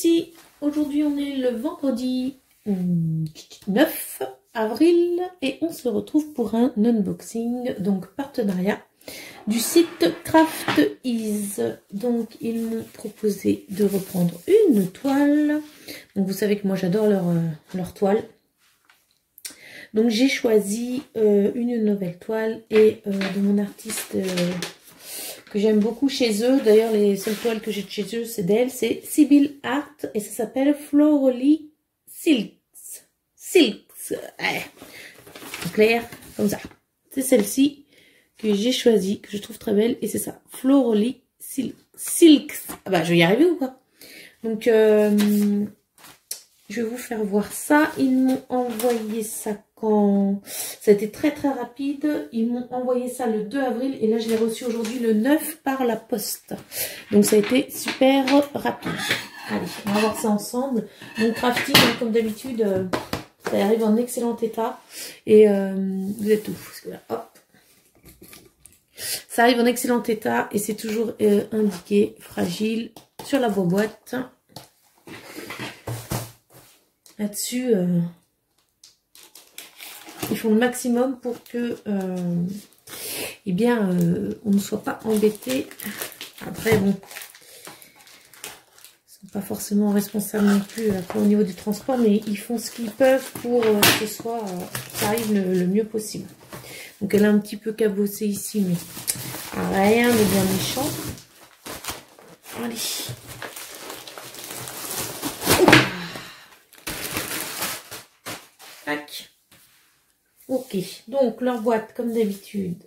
ici. Aujourd'hui, on est le vendredi 9 avril et on se retrouve pour un unboxing, donc partenariat du site Craft Ease. Donc, ils m'ont proposé de reprendre une toile. Donc, vous savez que moi, j'adore leur toile. Donc, j'ai choisi une nouvelle toile et de mon artiste que j'aime beaucoup chez eux. D'ailleurs, les seules toiles que j'ai de chez eux, c'est d'elle. C'est Sibyl Art et ça s'appelle Florally Silks. Ouais. En clair, comme ça. C'est celle-ci que j'ai choisie, que je trouve très belle. Et c'est ça, Florally Silks. Ah bah, je vais y arriver ou quoi? Donc, je vais vous faire voir ça. Ils m'ont envoyé ça quand... Ça a été très très rapide. Ils m'ont envoyé ça le 2 avril. Et là, je l'ai reçu aujourd'hui le 9 par la poste. Donc, ça a été super rapide. Allez, on va voir ça ensemble. Donc, crafting, comme d'habitude, ça arrive en excellent état. Et vous êtes où? Parce que là, hop. Ça arrive en excellent état. Et c'est toujours indiqué fragile sur la boîte. Là-dessus, ils font le maximum pour que, eh bien, on ne soit pas embêté. Après, bon, ils ne sont pas forcément responsables non plus après, au niveau du transport, mais ils font ce qu'ils peuvent pour que ce soit, ça arrive le mieux possible. Donc, elle est un petit peu cabossée ici, mais rien de bien méchant. Allez. Tac. Ok, donc leur boîte comme d'habitude,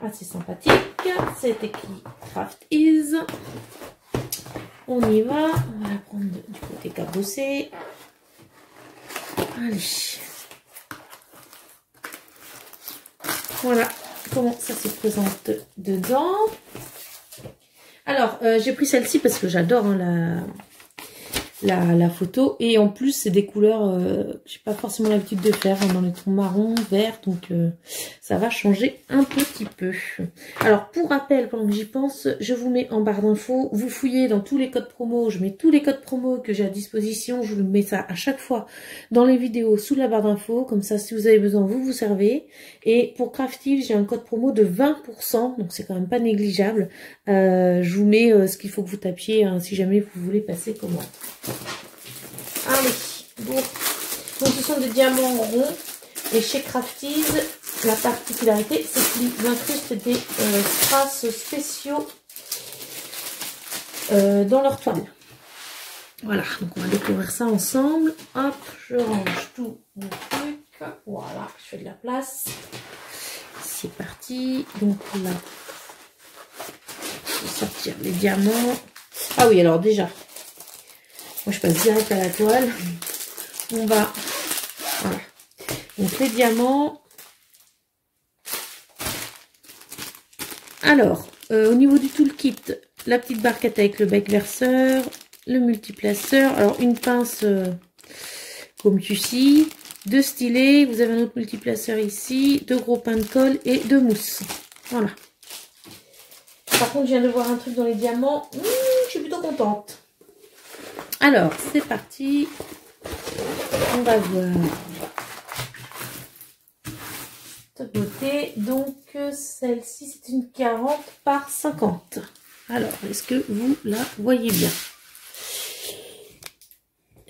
assez sympathique, c'est écrit Craft Ease. On y va, on va la prendre du côté cabossé. Allez, voilà comment ça se présente dedans. Alors j'ai pris celle-ci parce que j'adore hein, la photo, et en plus c'est des couleurs que j'ai pas forcément l'habitude de faire hein, dans les tons marron, vert, donc ça va changer un petit peu. Alors pour rappel, pendant que j'y pense, je vous mets en barre d'infos, vous fouillez dans tous les codes promo, je mets tous les codes promo que j'ai à disposition, je vous mets ça à chaque fois dans les vidéos sous la barre d'infos, comme ça si vous avez besoin vous vous servez. Et pour Craftive, j'ai un code promo de 20%, donc c'est quand même pas négligeable. Je vous mets ce qu'il faut que vous tapiez hein, si jamais vous voulez passer commande. Allez, donc ce sont des diamants ronds et chez Craftive, la particularité c'est qu'ils incrustent des strass spéciaux dans leur toile. Voilà, donc on va découvrir ça ensemble. Hop, je range tout mon truc. Voilà, je fais de la place. C'est parti. Donc là, je vais sortir les diamants. Ah oui, alors déjà, moi je passe direct à la toile. On va, voilà. Donc les diamants. Alors, au niveau du toolkit, la petite barquette avec le bec verseur, le multiplaceur, alors une pince comme ceci, deux stylets, vous avez un autre multiplaceur ici, deux gros pains de colle et deux mousses. Voilà. Par contre, je viens de voir un truc dans les diamants, je suis plutôt contente. Alors, c'est parti. On va voir. Cette beauté. Donc, celle-ci, c'est une 40 par 50. Alors, est-ce que vous la voyez bien?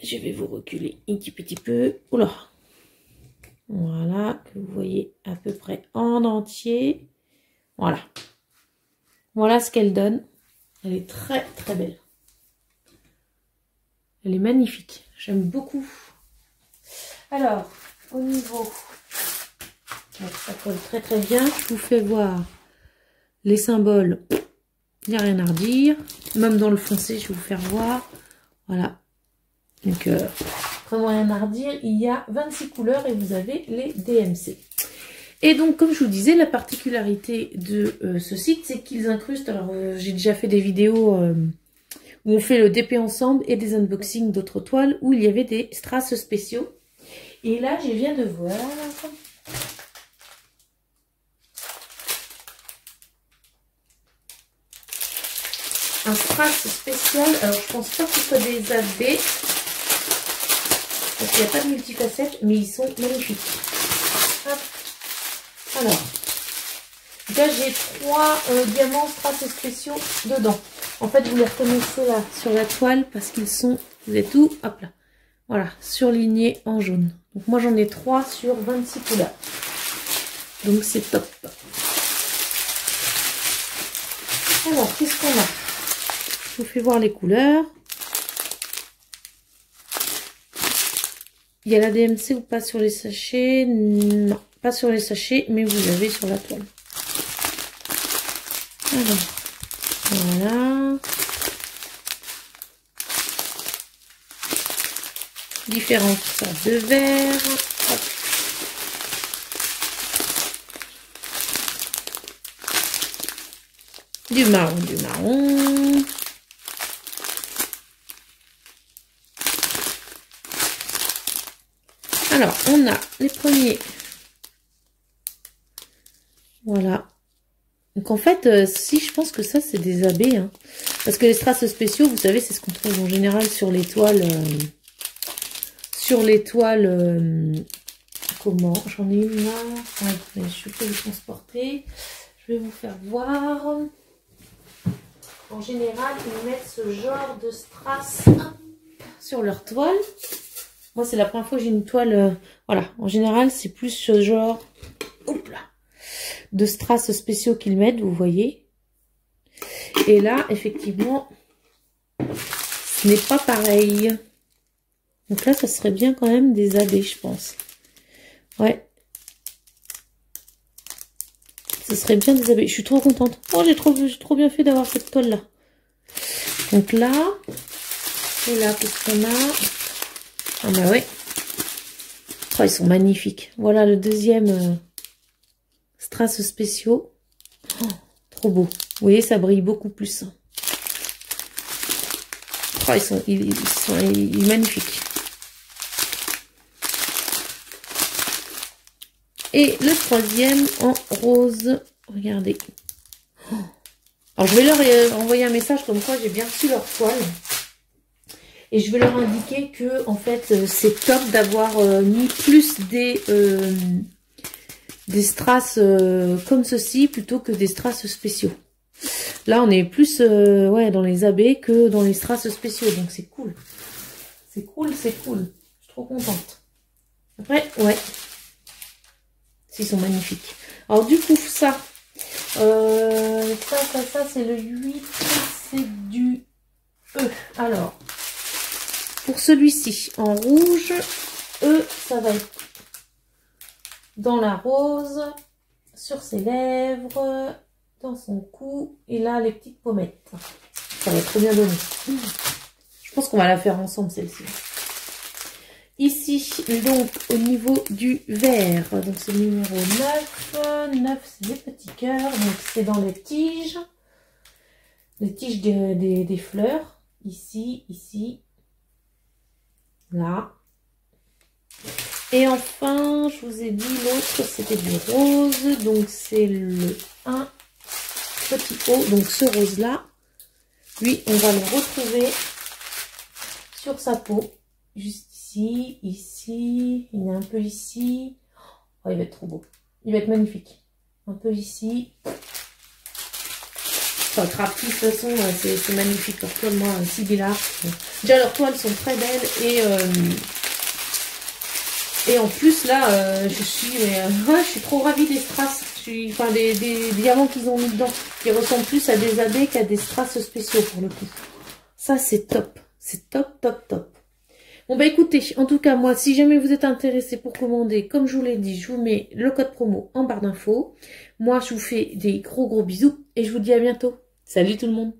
Je vais vous reculer un petit peu. Oula. Voilà, que vous voyez à peu près en entier. Voilà. Voilà ce qu'elle donne. Elle est très très belle. Elle est magnifique. J'aime beaucoup. Alors, au niveau... ça colle très très bien. Je vous fais voir les symboles. Il n'y a rien à redire. Même dans le foncé, je vais vous faire voir. Voilà. Donc, vraiment rien à redire. Il y a 26 couleurs et vous avez les DMC. Et donc, comme je vous disais, la particularité de ce site, c'est qu'ils incrustent... Alors, j'ai déjà fait des vidéos où on fait le DP ensemble et des unboxings d'autres toiles où il y avait des strass spéciaux. Et là, je viens de voir... un strass spécial. Alors, je pense pas que ce soit des AB. Parce qu'il n'y a pas de multifacettes, mais ils sont magnifiques. Hop. Alors, là, j'ai 3 diamants strass spéciaux dedans. En fait, vous les reconnaissez là, sur la toile, parce qu'ils sont, vous êtes où? Hop là. Voilà, surlignés en jaune. Donc, moi, j'en ai 3 sur 26 couleurs. Donc, c'est top. Alors, qu'est-ce qu'on a? Je vous fais voir les couleurs. Il y a la DMC ou pas sur les sachets? Non, pas sur les sachets, mais vous avez sur la toile. Alors, voilà. Différentes sortes de verres. Hop. Du marron, du marron. Alors, on a les premiers. Voilà. Donc, en fait, si je pense que ça, c'est des AB. Hein. Parce que les strass spéciaux, vous savez, c'est ce qu'on trouve en général sur les toiles. Comment? J'en ai une là. Ouais, je peux les transporter. Je vais vous faire voir. En général, ils mettent ce genre de strass sur leur toile. Moi, c'est la première fois que j'ai une toile. Voilà, en général, c'est plus ce genre de strass spéciaux qu'ils mettent, vous voyez. Et là, effectivement, ce n'est pas pareil. Donc là, ça serait bien quand même des AB, je pense. Ouais. Ce serait bien des AB. Je suis trop contente. Oh, j'ai trop bien fait d'avoir cette toile-là. Donc là, et là, qu'est-ce qu'on a? Ah bah ouais. Oh, ils sont magnifiques. Voilà le deuxième strass spéciaux. Oh, trop beau. Vous voyez, ça brille beaucoup plus. Oh, ils sont magnifiques. Et le troisième en rose. Regardez. Oh. Alors, je vais leur envoyer un message comme quoi j'ai bien reçu leur toile. Et je vais leur indiquer que, en fait, c'est top d'avoir mis plus des strass comme ceci plutôt que des strass spéciaux. Là, on est plus ouais, dans les AB que dans les strass spéciaux. Donc, c'est cool. C'est cool, c'est cool. Je suis trop contente. Après, ouais. Ils sont magnifiques. Alors, du coup, ça, c'est le 8. C'est du E. Alors, pour celui-ci, en rouge, E, ça va être dans la rose, sur ses lèvres, dans son cou, et là, les petites pommettes. Ça va être trop bien donné. Je pense qu'on va la faire ensemble, celle-ci. Ici, donc, au niveau du vert, donc c'est le numéro 9. 9, c'est des petits cœurs, donc c'est dans les tiges des fleurs. Ici, ici, là. Et enfin, je vous ai dit, l'autre, c'était du rose. Donc, c'est le 1 petit O. Donc, ce rose-là, lui, on va le retrouver sur sa peau. Juste ici, ici. Il y en a un peu ici. Oh, il va être trop beau. Il va être magnifique. Un peu ici. Enfin, Crafty, de toute façon, c'est magnifique. Leur toile, moi, Sibilla. Déjà, leurs toiles sont très belles. Et en plus, là, je suis trop ravie des strass. Enfin, des diamants qu'ils ont mis dedans. Qui ressemblent plus à des AB qu'à des strass spéciaux, pour le coup. Ça, c'est top. C'est top, top, top. Bon, bah écoutez, en tout cas, moi, si jamais vous êtes intéressé pour commander, comme je vous l'ai dit, je vous mets le code promo en barre d'infos. Moi, je vous fais des gros bisous et je vous dis à bientôt. Salut tout le monde!